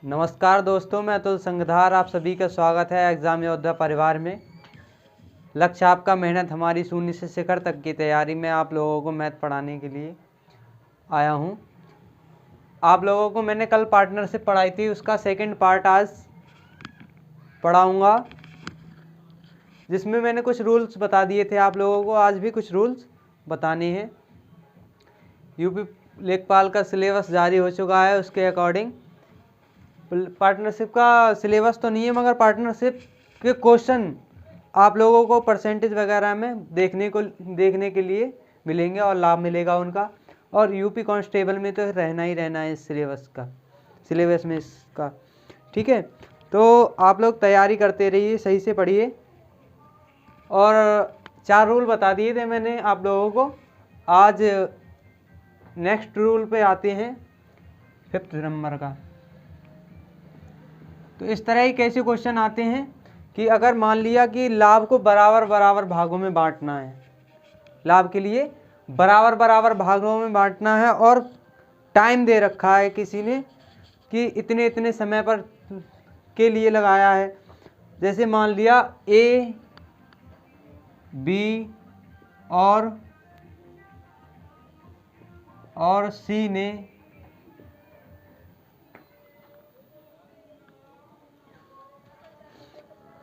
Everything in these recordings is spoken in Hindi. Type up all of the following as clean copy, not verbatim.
नमस्कार दोस्तों, मैं अतुल संगधार। आप सभी का स्वागत है एग्ज़ाम योद्धा परिवार में। लक्ष्य आपका, मेहनत हमारी, शून्य से शिखर तक की तैयारी में आप लोगों को मैथ पढ़ाने के लिए आया हूं। आप लोगों को मैंने कल पार्टनरशिप पढ़ाई थी, उसका सेकंड पार्ट आज पढ़ाऊंगा, जिसमें मैंने कुछ रूल्स बता दिए थे आप लोगों को। आज भी कुछ रूल्स बताने हैं। यूपी लेखपाल का सिलेबस जारी हो चुका है, उसके अकॉर्डिंग पार्टनरशिप का सिलेबस तो नहीं है, मगर पार्टनरशिप के क्वेश्चन आप लोगों को परसेंटेज वगैरह में देखने के लिए मिलेंगे और लाभ मिलेगा उनका। और यूपी कांस्टेबल में तो रहना ही रहना है इस सिलेबस में इसका। ठीक है, तो आप लोग तैयारी करते रहिए, सही से पढ़िए। और 4 रूल बता दिए थे मैंने आप लोगों को। आज नेक्स्ट रूल पे आते हैं, 5th नंबर का। तो इस तरह ही कैसे क्वेश्चन आते हैं कि अगर मान लिया कि लाभ को बराबर बराबर भागों में बांटना है, लाभ के लिए बराबर बराबर भागों में बांटना है, और टाइम दे रखा है किसी ने कि इतने इतने समय पर के लिए लगाया है। जैसे मान लिया ए, बी और सी ने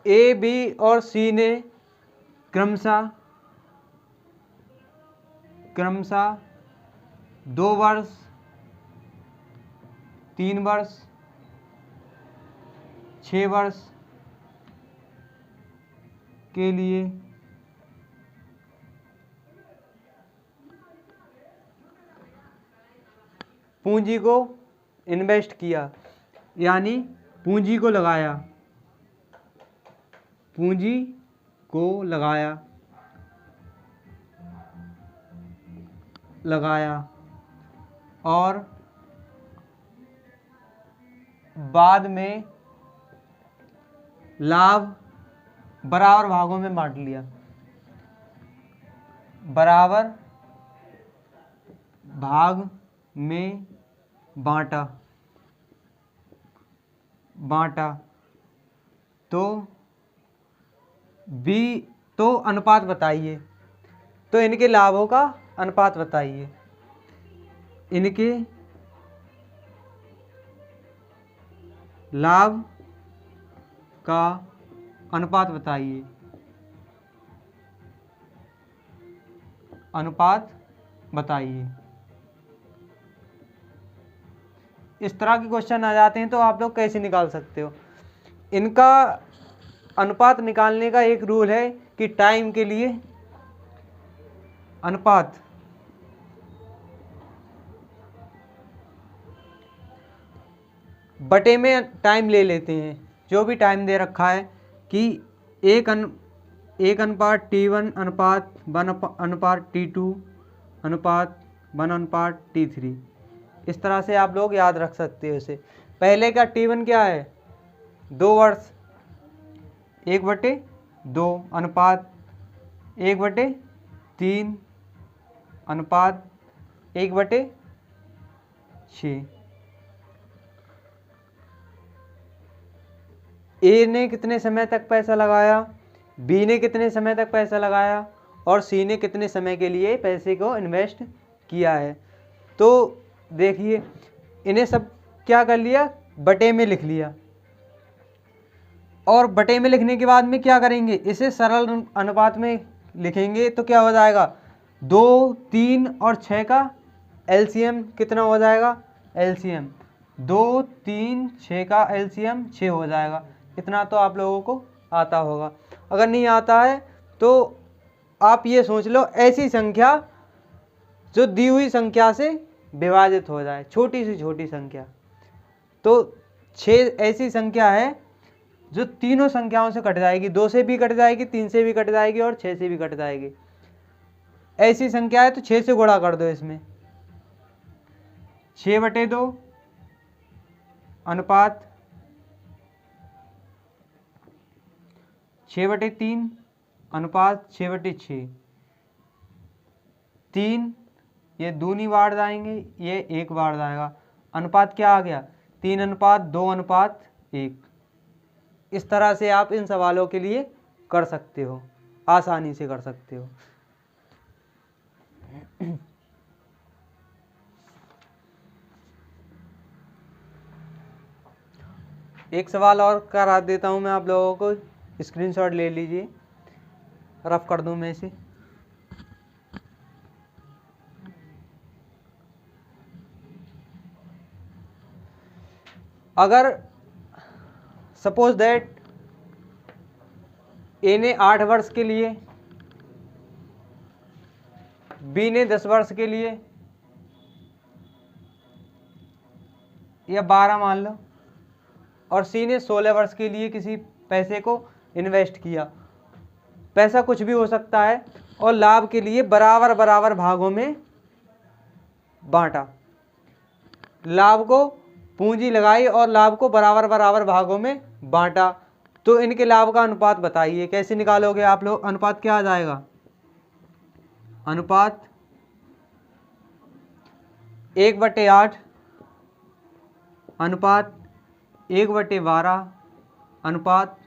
ए, बी और सी ने क्रमशः 2 वर्ष, 3 वर्ष, 6 वर्ष के लिए पूंजी को इन्वेस्ट किया, यानी पूंजी को लगाया और बाद में लाभ बराबर भागों में बांट लिया, बराबर भाग में बांटा। तो अनुपात बताइए, तो इनके लाभों का अनुपात बताइए, इनके लाभ का अनुपात बताइए, इस तरह के क्वेश्चन आ जाते हैं। तो आप लोग कैसे निकाल सकते हो इनका अनुपात? निकालने का एक रूल है कि टाइम के लिए अनुपात बटे में टाइम ले लेते हैं, जो भी टाइम दे रखा है कि 1:T1 अनुपात 1:T2 अनुपात 1:T3। इस तरह से आप लोग याद रख सकते हो इसे। पहले का T1 क्या है? 2 वर्ष, 1/2 अनुपात 1/3 अनुपात 1/6। ए ने कितने समय तक पैसा लगाया, बी ने कितने समय तक पैसा लगाया, और सी ने कितने समय के लिए पैसे को इन्वेस्ट किया है। तो देखिए, इन्हें सब क्या कर लिया, बटे में लिख लिया। और बटे में लिखने के बाद में क्या करेंगे, इसे सरल अनुपात में लिखेंगे। तो क्या हो जाएगा, 2, 3 और 6 का एलसीएम कितना हो जाएगा? एलसीएम 2, 3, 6 का एलसीएम 6 हो जाएगा। इतना तो आप लोगों को आता होगा। अगर नहीं आता है तो आप ये सोच लो, ऐसी संख्या जो दी हुई संख्या से विभाजित हो जाए, छोटी से छोटी संख्या। तो 6 ऐसी संख्या है जो तीनों संख्याओं से कट जाएगी, 2 से भी कट जाएगी, 3 से भी कट जाएगी और 6 से भी कट जाएगी। ऐसी संख्या है तो 6 से गुणा कर दो इसमें। 6/2 अनुपात 6/3 अनुपात 6/6। 3 ये दूनी बार जाएंगे, ये एक बार जाएगा। अनुपात क्या आ गया, 3:2:1। इस तरह से आप इन सवालों के लिए कर सकते हो, आसानी से कर सकते हो। एक सवाल और करा देता हूं मैं आप लोगों को, स्क्रीनशॉट ले लीजिए, रफ कर दूं मैं इसे। अगर सपोज दैट ए ने 8 वर्ष के लिए, बी ने 10 वर्ष के लिए, या 12 मान लो, और सी ने 16 वर्ष के लिए किसी पैसे को इन्वेस्ट किया। पैसा कुछ भी हो सकता है, और लाभ के लिए बराबर बराबर भागों में बांटा। लाभ को पूंजी लगाई और लाभ को बराबर बराबर भागों में बांटा। तो इनके लाभ का अनुपात बताइए, कैसे निकालोगे आप लोग? अनुपात क्या आ जाएगा? अनुपात 1/8, अनुपात 1/12, अनुपात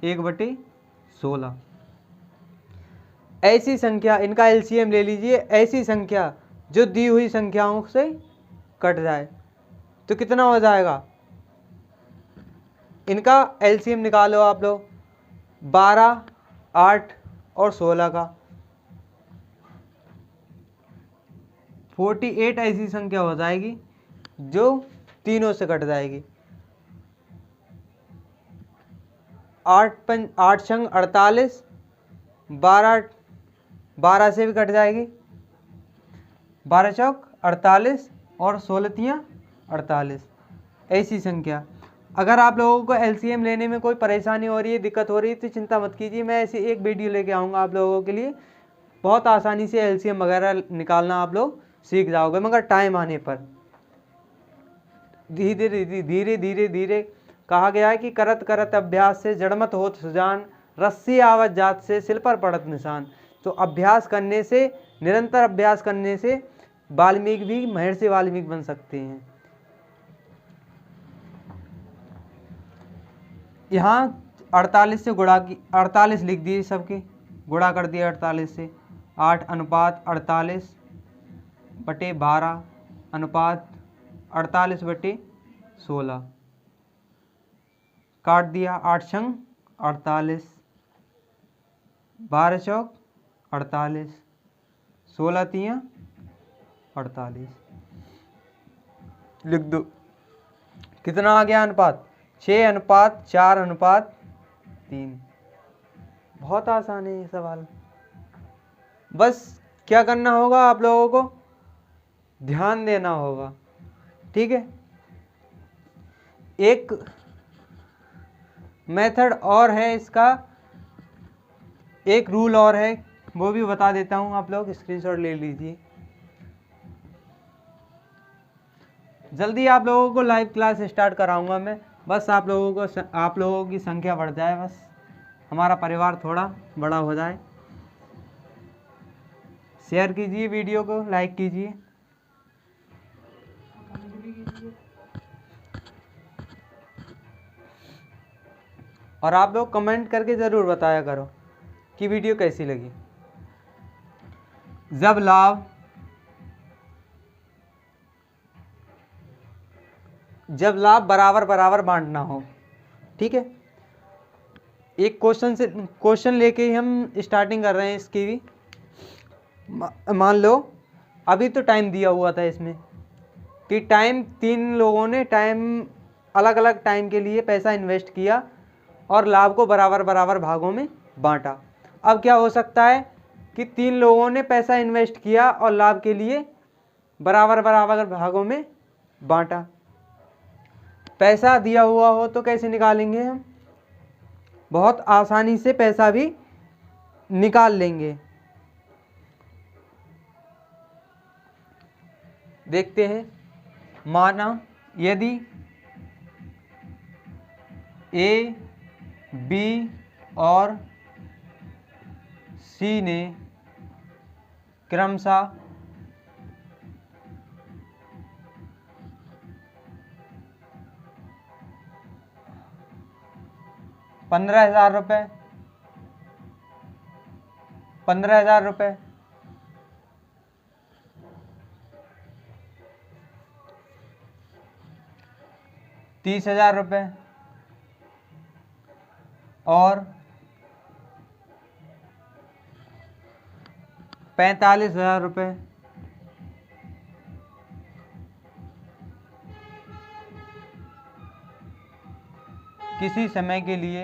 1/16। ऐसी संख्या, इनका एलसीएम ले लीजिए, ऐसी संख्या जो दी हुई संख्याओं से कट जाए तो कितना हो जाएगा? इनका एलसीएम निकालो आप लोग, 12, 8 और 16 का। 48 ऐसी संख्या हो जाएगी जो तीनों से कट जाएगी। 8 छंग 48, 12 से भी कट जाएगी, 12 चौक 48 और 16 तियां 48। ऐसी संख्या। अगर आप लोगों को एलसीएम लेने में कोई परेशानी हो रही है, दिक्कत हो रही है, तो चिंता मत कीजिए, मैं ऐसी एक वीडियो लेके आऊँगा आप लोगों के लिए। बहुत आसानी से एलसीएम वगैरह निकालना आप लोग सीख जाओगे, मगर टाइम आने पर। धीरे धीरे धीरे धीरे धीरे कहा गया है कि करत करत अभ्यास से जड़मत होत सुजान, रस्सी आवत जात से सिल पर पड़त निशान। तो अभ्यास करने से, निरंतर अभ्यास करने से वाल्मीकि भी महर्षि वाल्मीकि बन सकते हैं। यहाँ 48 से गुणा की, 48 लिख दिए सबके, गुणा कर दिया 48 से। 8:48/12 अनुपात 48/16। काट दिया, 8 छंग 48, 12 चौक 48, 16 तियां 48। लिख दो। कितना आ गया अनुपात? 6:4:3। बहुत आसान है ये सवाल। बस क्या करना होगा आप लोगों को? ध्यान देना होगा, ठीक है। एक मेथड और है इसका, एक रूल और है, वो भी बता देता हूं, आप लोग स्क्रीनशॉट ले लीजिए। जल्दी आप लोगों को लाइव क्लास स्टार्ट कराऊंगा मैं, बस आप लोगों की संख्या बढ़ जाए, बस हमारा परिवार थोड़ा बड़ा हो जाए। शेयर कीजिए वीडियो को, लाइक कीजिए। और आप लोग कमेंट करके ज़रूर बताया करो कि वीडियो कैसी लगी। जब लाभ बराबर बराबर बांटना हो, ठीक है। एक क्वेश्चन लेके ही हम स्टार्टिंग कर रहे हैं इसकी भी। मान लो अभी तो टाइम दिया हुआ था इसमें कि तीन लोगों ने अलग अलग टाइम के लिए पैसा इन्वेस्ट किया और लाभ को बराबर बराबर भागों में बांटा। अब क्या हो सकता है कि 3 लोगों ने पैसा इन्वेस्ट किया और लाभ के लिए बराबर बराबर भागों में बांटा। पैसा दिया हुआ हो तो कैसे निकालेंगे हम? बहुत आसानी से पैसा भी निकाल लेंगे। देखते हैं। माना यदि ए, बी और सी ने क्रमशः 15,000 रुपये, 15,000 रुपये, 30,000 रुपये और 45,000 रुपये। किसी समय के लिए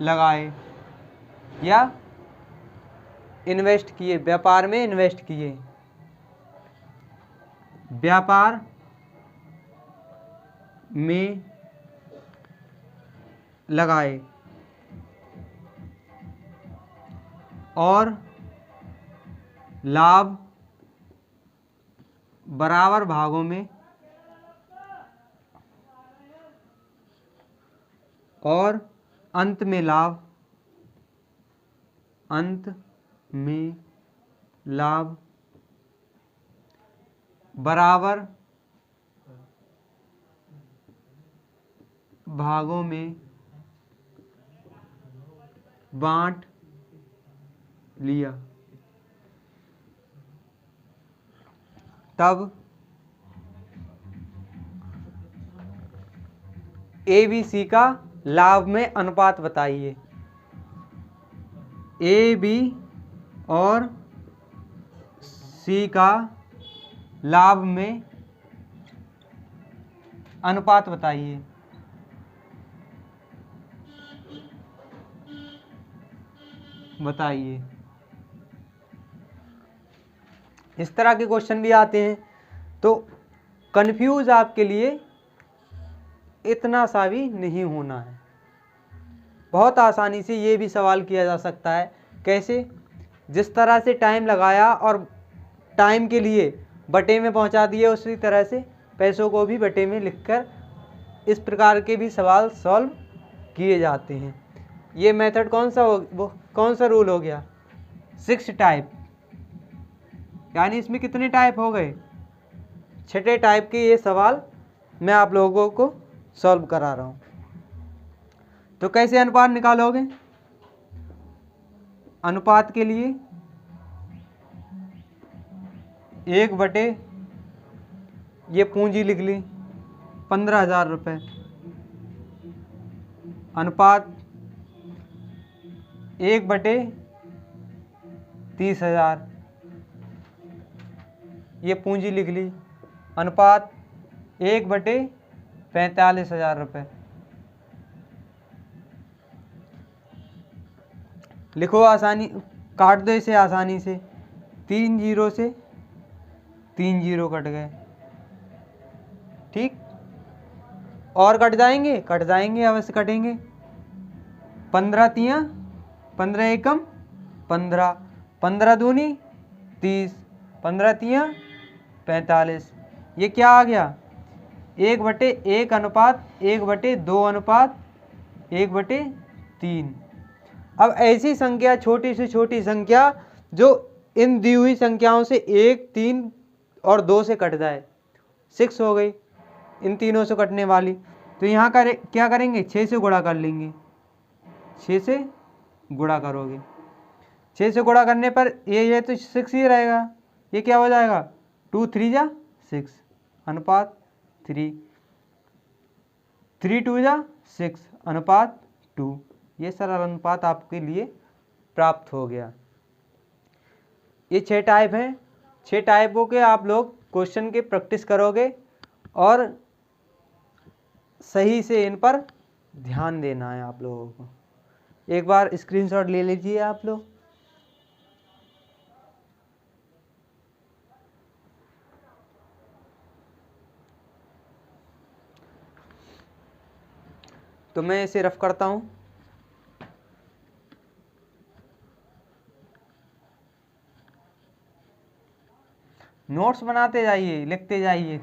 लगाए या इन्वेस्ट किए, व्यापार में इन्वेस्ट किए, व्यापार में लगाए और लाभ बराबर भागों में और अंत में लाभ बराबर भागों में बांट लिया, तब ABC का लाभ में अनुपात बताइए। AB और C का लाभ में अनुपात बताइए। इस तरह के क्वेश्चन भी आते हैं, तो कंफ्यूज आपके लिए इतना सा भी नहीं होना है। बहुत आसानी से ये भी सवाल किया जा सकता है। कैसे? जिस तरह से टाइम लगाया और टाइम के लिए बटे में पहुंचा दिए, उसी तरह से पैसों को भी बटे में लिखकर इस प्रकार के भी सवाल सॉल्व किए जाते हैं। ये मेथड कौन सा रूल हो गया? 6 टाइप, यानी इसमें कितने टाइप हो गए? 6 टाइप के ये सवाल मैं आप लोगों को सॉल्व करा रहा हूँ। तो कैसे अनुपात निकालोगे? अनुपात के लिए 1 बटे ये पूंजी लिख ली 15,000 रुपये, अनुपात 1 बटे 30,000, ये पूंजी लिख ली, अनुपात 1 बटे 45,000 रुपये। लिखो आसानी, काट दो इसे आसानी से। 3 जीरो से 3 जीरो कट गए, ठीक। और कट जाएंगे, अवश्य कटेंगे। 15 तियाँ 15 एकम 15, 15 दूनी 30, 15 तियाँ 45। ये क्या आ गया? 1 बटे 1 अनुपात 1 बटे 2 अनुपात 1 बटे 3। अब ऐसी संख्या, छोटी से छोटी संख्या जो इन दी हुई संख्याओं से 1, 3 और 2 से कट जाए, 6 हो गई इन तीनों से कटने वाली। तो यहाँ क्या करेंगे? 6 से गुणा कर लेंगे। 6 से गुणा करोगे, 6 से गुणा करने पर ये तो 6 ही रहेगा। ये क्या हो जाएगा? 2 3 जा 6 अनुपात 3, 3 2 जा 6 अनुपात 2। ये सरल अनुपात आपके लिए प्राप्त हो गया। ये 6 टाइप हैं। 6 टाइपों के आप लोग क्वेश्चन के प्रैक्टिस करोगे और सही से इन पर ध्यान देना है आप लोगों को। एक बार स्क्रीनशॉट ले लीजिए आप लोग। तो मैं इसे रफ करता हूँ। नोट्स बनाते जाइए, लिखते जाइए,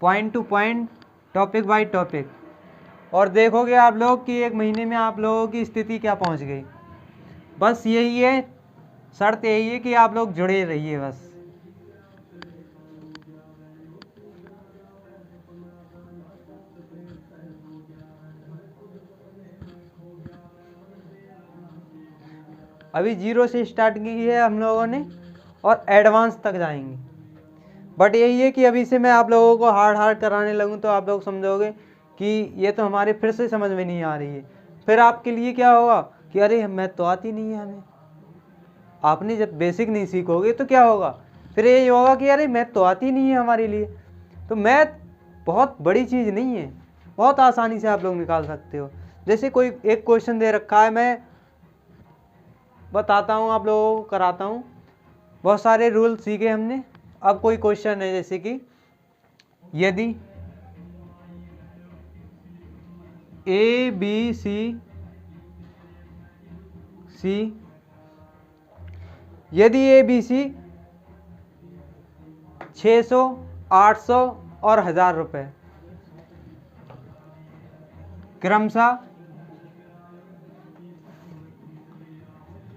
point two point, topic by topic, और देखोगे आप लोग कि 1 महीने में आप लोगों की स्थिति क्या पहुंच गई। बस यही है शर्त यही है कि आप लोग जुड़े रहिए बस। अभी 0 से स्टार्ट की है हम लोगों ने और एडवांस तक जाएंगे, बट यही है कि अभी से मैं आप लोगों को हार्ड कराने लगूं तो आप लोग समझोगे कि ये तो हमारे फिर से समझ में नहीं आ रही है। फिर आपके लिए क्या होगा कि अरे मैथ तो आती नहीं है हमें। आपने जब बेसिक नहीं सीखोगे तो क्या होगा, फिर यही होगा कि अरे मैथ तो आती नहीं है हमारे लिए। तो मैथ बहुत बड़ी चीज़ नहीं है, बहुत आसानी से आप लोग निकाल सकते हो। जैसे कोई एक क्वेश्चन दे रखा है, मैं बताता हूँ आप लोगों को, कराता हूँ। बहुत सारे रूल सीखे हमने। अब कोई क्वेश्चन है जैसे कि यदि ए बी सी यदि ए बी सी 600, 800 और 1000 रुपये क्रमशः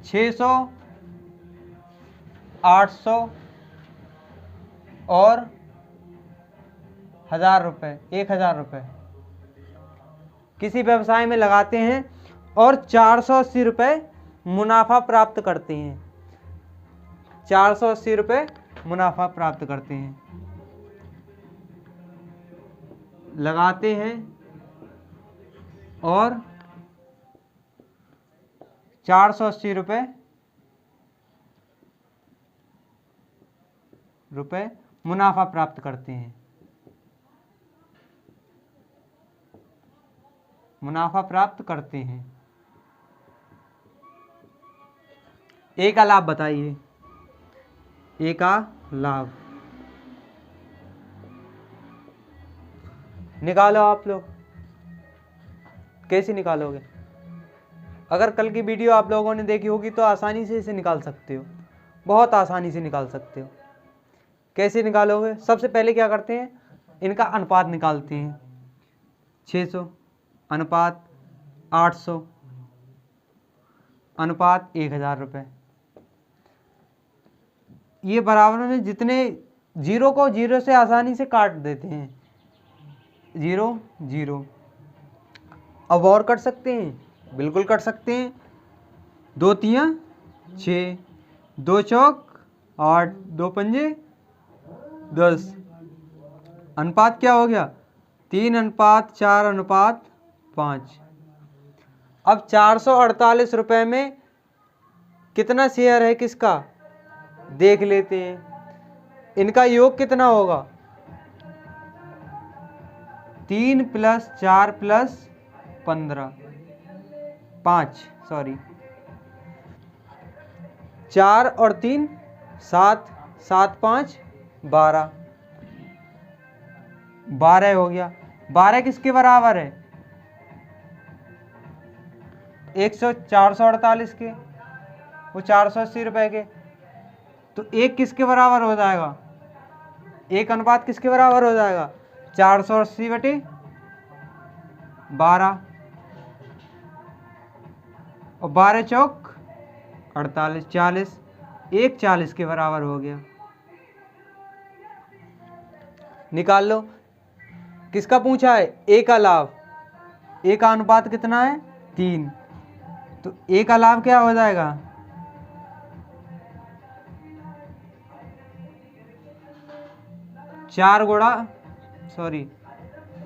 600, 800 और 1000 रुपये, 1000 रुपये किसी व्यवसाय में लगाते हैं और 480 रुपये मुनाफा प्राप्त करते हैं। 480 रुपये मुनाफा प्राप्त करते हैं, लगाते हैं और 480 रुपये मुनाफा प्राप्त करते हैं। मुनाफा प्राप्त करते हैं। ए का लाभ बताइए, ए का लाभ निकालो आप लोग। कैसे निकालोगे? अगर कल की वीडियो आप लोगों ने देखी होगी तो आसानी से इसे निकाल सकते हो, बहुत आसानी से निकाल सकते हो। कैसे निकालोगे? सबसे पहले क्या करते हैं, इनका अनुपात निकालते हैं। 600 अनुपात 800 अनुपात 1000 रुपये। ये बराबर में जितने जीरो को जीरो से आसानी से काट देते हैं, 0 0। अब और कर सकते हैं, बिल्कुल कर सकते हैं। 2 तियां 6, 2 चौक 8, 2 पंजे 10। अनुपात क्या हो गया? 3 अनुपात 4 अनुपात 5। अब 448 रुपये में कितना शेयर है किसका, देख लेते हैं। इनका योग कितना होगा? 3 + 4 + 15 5 सॉरी 4 और 3 7 7 5 12 12 हो गया। 12 किसके बराबर है? 448 के, वो 480 रुपये के। तो एक किसके बराबर हो जाएगा? एक अनुपात किसके बराबर हो जाएगा? 480/12 और 12 चौक 48, 40। एक 40 के बराबर हो गया। निकाल लो। किसका पूछा है? ए का लाभ। ए का अनुपात कितना है? 3। तो ए का लाभ क्या हो जाएगा?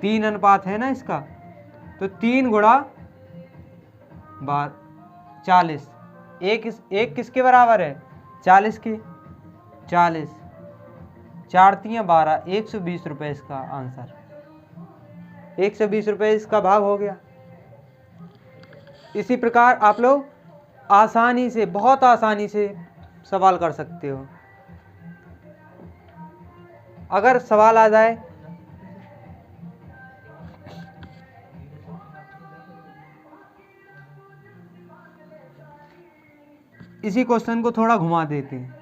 3 अनुपात है ना इसका, तो 3 गुणा 40। एक किसके बराबर है? 40 की। 40 4 तियां 12, 120 रुपये इसका आंसर। 120 रुपये इसका भाग हो गया। इसी प्रकार आप लोग आसानी से, बहुत आसानी से सवाल कर सकते हो। अगर सवाल आ जाए इसी क्वेश्चन को थोड़ा घुमा देते हैं।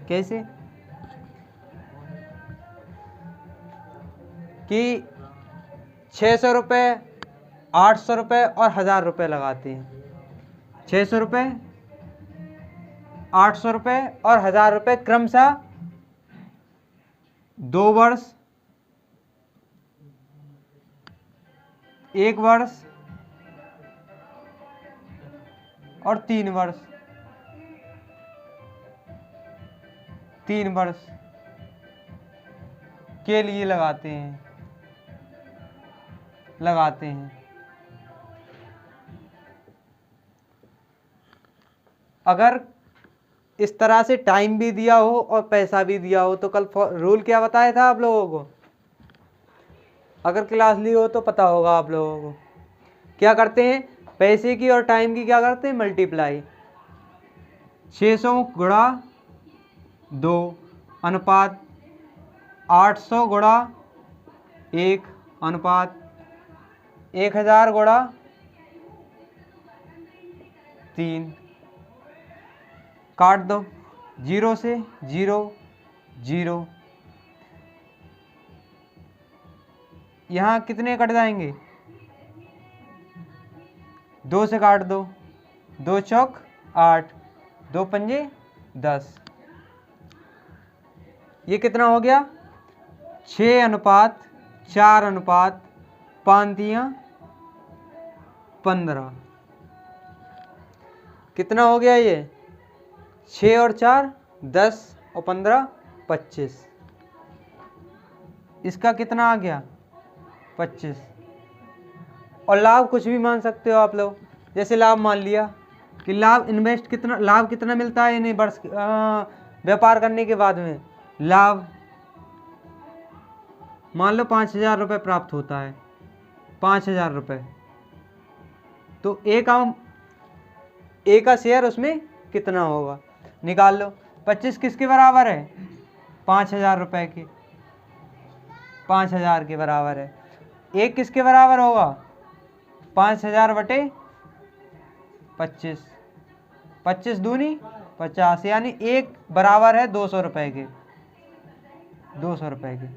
कैसे? कि 600 रुपये, 800 रुपये और 1000 रुपये लगाते हैं। 600 रुपये 800 रुपये और 1000 रुपये क्रमशः 2 वर्ष, 1 वर्ष और 3 वर्ष, 3 वर्ष के लिए लगाते हैं। अगर इस तरह से टाइम भी दिया हो और पैसा भी दिया हो तो कल रूल क्या बताया था आप लोगों को? अगर क्लास ली हो तो पता होगा आप लोगों को। क्या करते हैं, पैसे की और टाइम की क्या करते हैं, मल्टीप्लाई। 600 गुणा 2 अनुपात 800 गुणा 1 अनुपात 1000 गुणा 3। काट दो, 0 से 0 0। यहाँ कितने कट जाएंगे, 2 से काट दो, 2 चौक 8, 2 पंजे 10। ये कितना हो गया, 6 अनुपात 4 अनुपात 5 15। कितना हो गया ये, 6 और 4 10 और 15 25। इसका कितना आ गया, 25। और लाभ कुछ भी मान सकते हो आप लोग। जैसे लाभ मान लिया कि लाभ इन्वेस्ट कितना, लाभ कितना मिलता है इन्हें वर्ष व्यापार करने के बाद में। लाभ मान लो 5000 रुपये प्राप्त होता है, 5000 रुपये। तो एक का शेयर उसमें कितना होगा निकाल लो। 25 किसके बराबर है, 5000 रुपये के, 5000 के बराबर है। एक किसके बराबर होगा, 5000 बटे 25, 25 दूनी 50, यानी एक बराबर है 200 रुपये के, 200 रुपये के।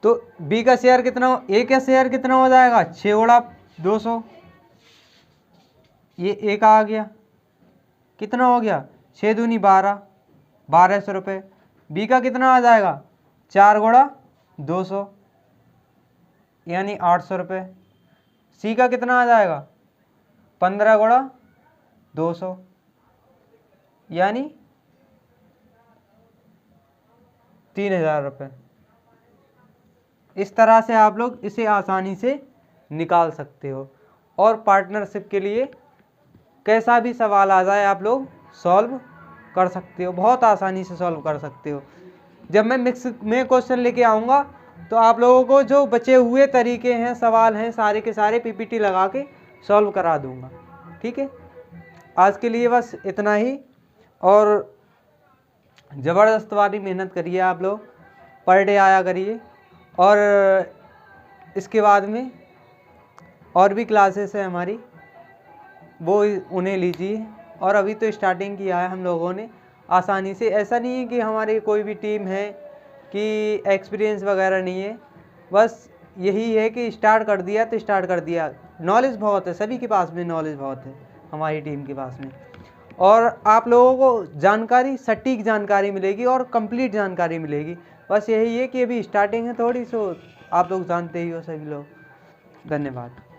तो बी का शेयर कितना, ए का शेयर कितना हो जाएगा, 6 गुणा 200। ये ए का आ गया, कितना हो गया, 6 दूनी 12, 1200 रुपये। बी का कितना आ जाएगा, 4 गुणा 200 यानी 800 रुपये। सी का कितना आ जाएगा, 15 गुणा 200 यानी 3000 रुपये। इस तरह से आप लोग इसे आसानी से निकाल सकते हो। और पार्टनरशिप के लिए कैसा भी सवाल आ जाए आप लोग सॉल्व कर सकते हो, बहुत आसानी से सॉल्व कर सकते हो। जब मैं मिक्स में क्वेश्चन लेके आऊँगा तो आप लोगों को जो बचे हुए तरीके हैं, सवाल हैं, सारे के सारे पीपीटी लगा के सॉल्व करा दूंगा। ठीक है, आज के लिए बस इतना ही। और ज़बरदस्त वाली मेहनत करिए आप लोग, पर डे आया करिए। और इसके बाद में और भी क्लासेस है हमारी, वो उन्हें लीजिए। और अभी तो स्टार्टिंग किया है हम लोगों ने आसानी से। ऐसा नहीं है कि हमारी कोई भी टीम है कि एक्सपीरियंस वगैरह नहीं है, बस यही है कि स्टार्ट कर दिया तो स्टार्ट कर दिया। नॉलेज बहुत है, सभी के पास में नॉलेज बहुत है हमारी टीम के पास में। और आप लोगों को जानकारी, सटीक जानकारी मिलेगी और कंप्लीट जानकारी मिलेगी। बस यही है कि अभी स्टार्टिंग है थोड़ी, सो आप लोग जानते ही हो सभी लोग। धन्यवाद।